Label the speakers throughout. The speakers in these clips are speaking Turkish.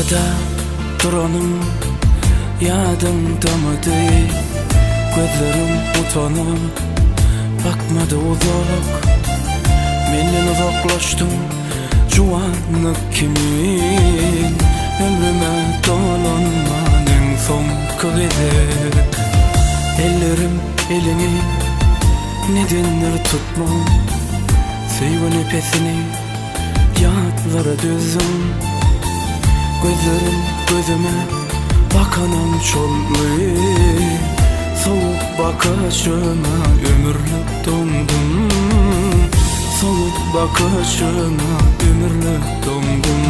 Speaker 1: Karşıda duranım yadımda mı değil? Gözlerim utanıp bakmadı uzak. Menden uzaklaştım juwanlyk kimin? Ömrüme dolanman en son kıydı. Ellerim elini nedendir tutmam. Sevgi nefesini yadlara düzdüm. Gözlerim gözüme bakanam çollu. Soğuk bakışına ömürlük dondum. Soğuk bakışına ömürlük dondum.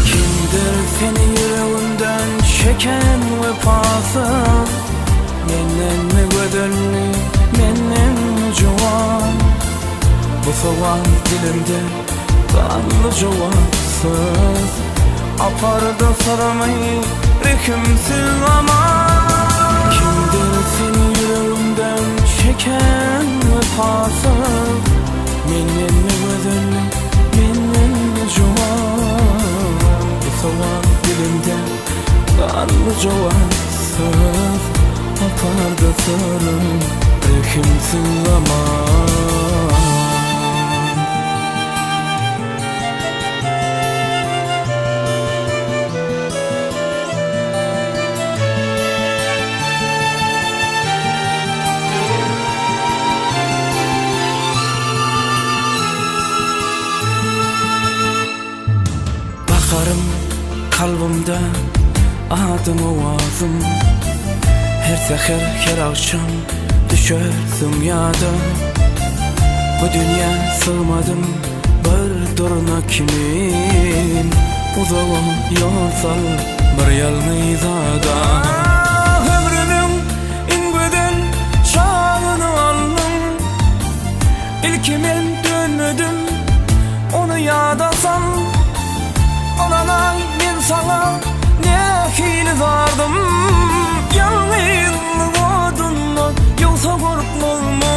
Speaker 1: Kimdir seni yüreğinden çeken vefasız? Menden mi gönüllü, menden mi juwan? Bu soğan dilimde kanlı cevapsız. Apardı saramayı rehimsiz ama. Kimdir seni yüreğimden çeken vefasız? Menden mi gönüllü, menden mi juwan? Bu soğan dilimde kanlı cevapsız. Apardı sarım rehimsiz ama. Bakarım kalbimde adım ovazım. Her seher her akşam düşersün yada. Bu dünya sığmadım bir durna kimin? Uzağa yol sal bir yalnız adam. Ömrümün en güzel çağını aldım. İlkimen dönmedim onu yada sal. Olanay ben sana ne hile vardım. Yalnızlık odundan yoksa korkmaz mı?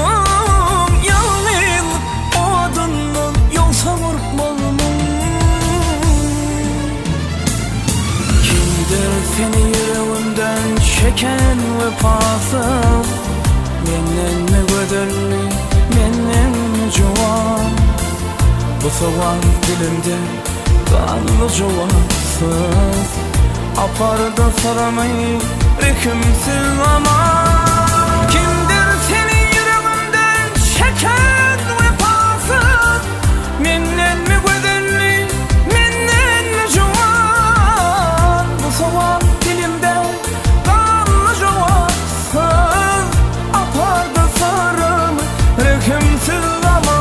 Speaker 1: Yalnızlık odundan yoksa korkmaz mı? Kimdir seni yüreğinden çeken vefasız? Menden mi gönüllü, menden mi juwan? Bu soğan dilimde kanlı cevapsız. Apardı saramayı rehimsiz ama. Kimdir seni yüreğimden çeken vefasız? Menden mi gönüllü, menden mi juwan? Bu soğan dilimde kanlı cevapsız. Apardı sarımı rehimsiz ama.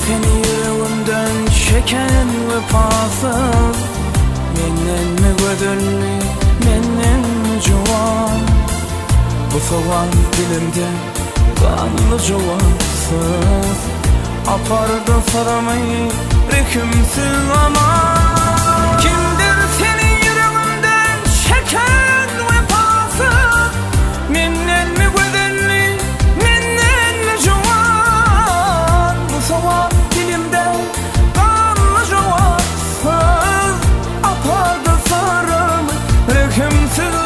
Speaker 1: Seni yüreğimden çeken vefasız? Menden mi gönüllü, menden mi juwan? Bu soğan dilimde kanlı cevapsız. Apardı saramayı rehimsiz ama. Kimdir seni yüreğimden çeken vefasız? Menden mi gönüllü, menden mi juwan? Bu soğan dilimde kanlı cevapsız. Apardı sarımı rehimsiz